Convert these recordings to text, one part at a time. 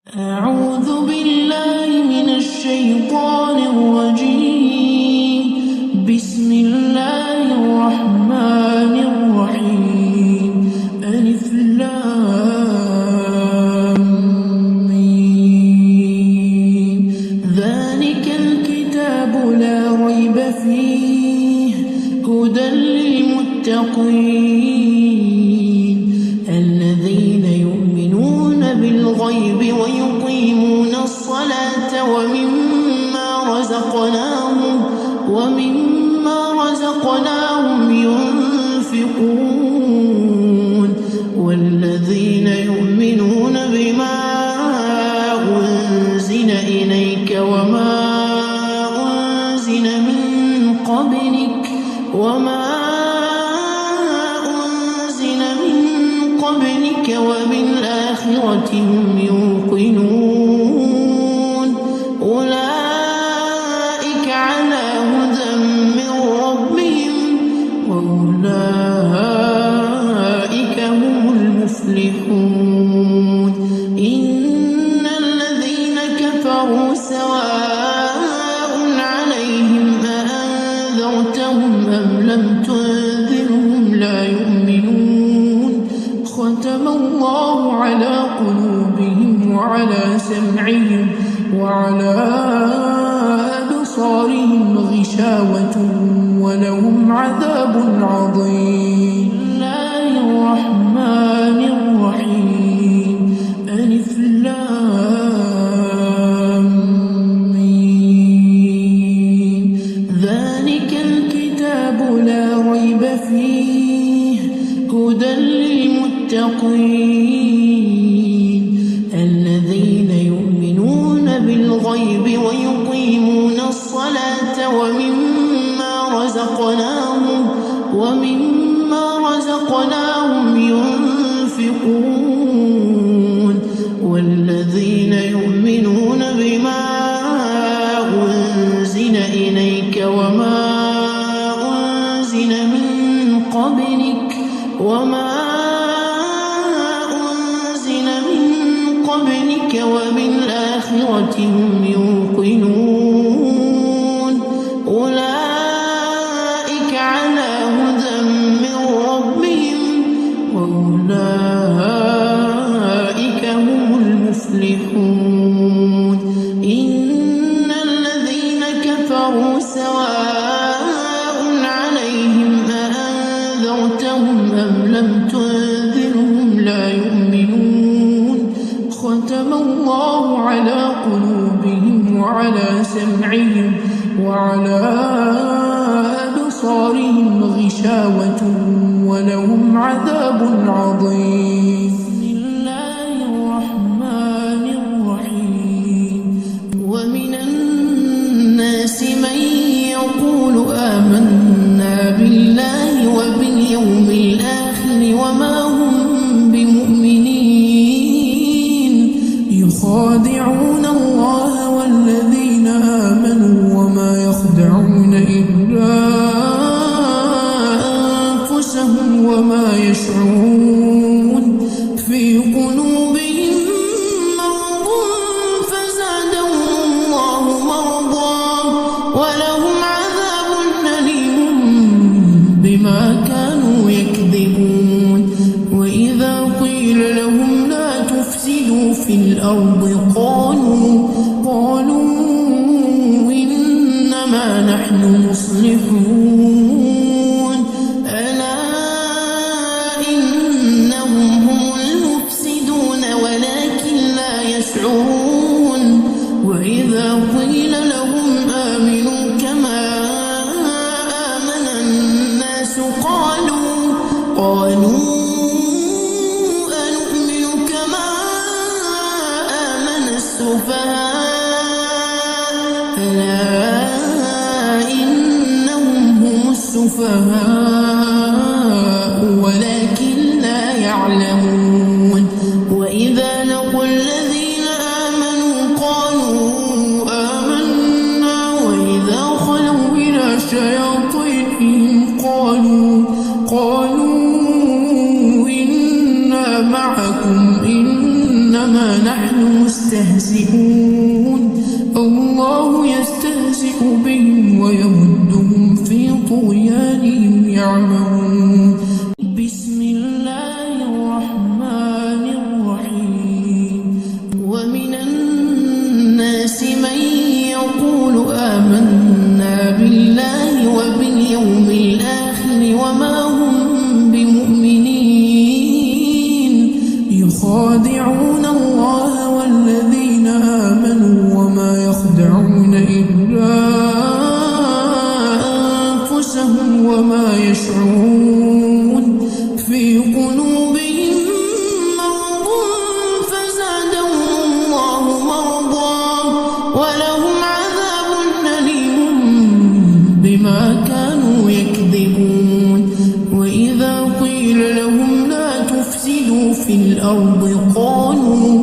أعوذ بالله من الشيطان الرجيم. بسم الله الرحمن الرحيم. ألف لام ميم. ذلك الكتاب لا ريب فيه هدى للمتقين الذين يؤمنون بالغيب ويقيمون الصلاة ومما رزقناهم ينفقون والذين يؤمنون بما أنزل إليك وما أنزل من قبلك وبالآخرة هم يوقنون أولئك على هدى من ربهم وأولئك هم المفلحون. إن الذين كفروا سواء عليهم أأنذرتهم أم لم تنذرهم لا يؤمنون. ختم الله على قلوبهم وعلى سمعهم وعلى أبصارهم غشاوة ولهم عذاب عظيم. الله الرحمن الرحيم. ألف لام ميم. ذلك الكتاب لا ريب فيه هدى للمتقين الذين يؤمنون بالغيب ويقيمون الصلاة ومما رزقناهم ينفقون والذين يؤمنون بما أنزل إليك وما أنزل من قبلك وبالآخرة هم يوقنون أولئك على هدى من ربهم وأولئك هم المفلحون. إن الذين كفروا سواء عليهم أأنذرتهم أم لم تنذرهم لا يؤمنون. ختم الله على قلوبهم وعلى سمعهم وعلى أبصارهم غشاوة ولهم عذاب عظيم. بسم الله الرحمن الرحيم. ومن الناس من يقول آمنا بالله وباليوم الآخر وما هم بمؤمنين يخادعون الله والذين آمنوا وما يخدعون إلا أنفسهم وما يشعرون. في قلوبهم مرض فزادهم الله مرضا ولهم عذاب أليم بما كانوا يكذبون. وإذا قيل لهم لا تفسدوا في الأرض قالوا إنما نحن مصلحون ألا إنهم هم المفسدون ولكن لا يشعرون. وإذا قيل لهم آمنوا كما آمن الناس قالوا أنؤمن كما آمن السفهاء ألا إنهم هم السفهاء ولكن لا يعلمون. وإذا لقوا الذين آمنوا قالوا آمنا وإذا خلوا إلى شياطينهم قالوا إنا معكم إنما نحن مستهزئون الله يستهزئ بهم ويمدهم في طغيانهم يعمهون بسم الله الرحمن الرحيم ومن الناس من يقول آمنا بالله وباليوم الآخر وما هم بمؤمنين يخادعون الله والذين آمنوا وما يخدعون إلا أنفسهم وما يشعرون في قلوبهم مرض فزادهم الله مرضا ولهم عذاب أليم بما كانوا يكذبون وإذا قيل لهم لا تفسدوا في الأرض قالوا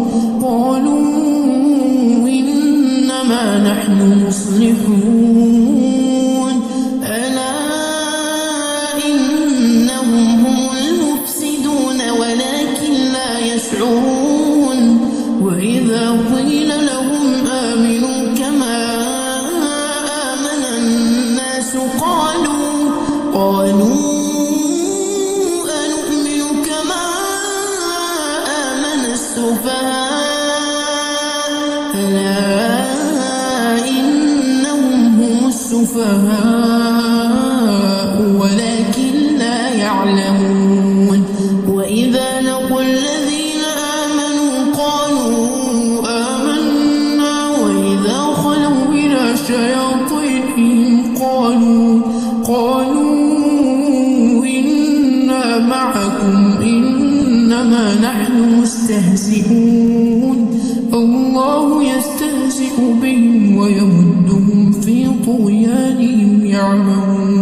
إنما نحن مصلحون ألا إنهم هم المفسدون ولكن لا يشعرون وإذا قيل لهم آمنوا كما آمن الناس قالوا أنؤمن كما آمن السفهاء ألا إنهم هم السفهاء ولكن لا يعلمون وإذا لقوا الذين آمنوا قالوا آمنا وإذا خلوا إلى شياطينهم قالوا إنا معكم إنما نحن مستهزئون الله يستهزئ بهم ويمدهم في طغيانهم يعمهون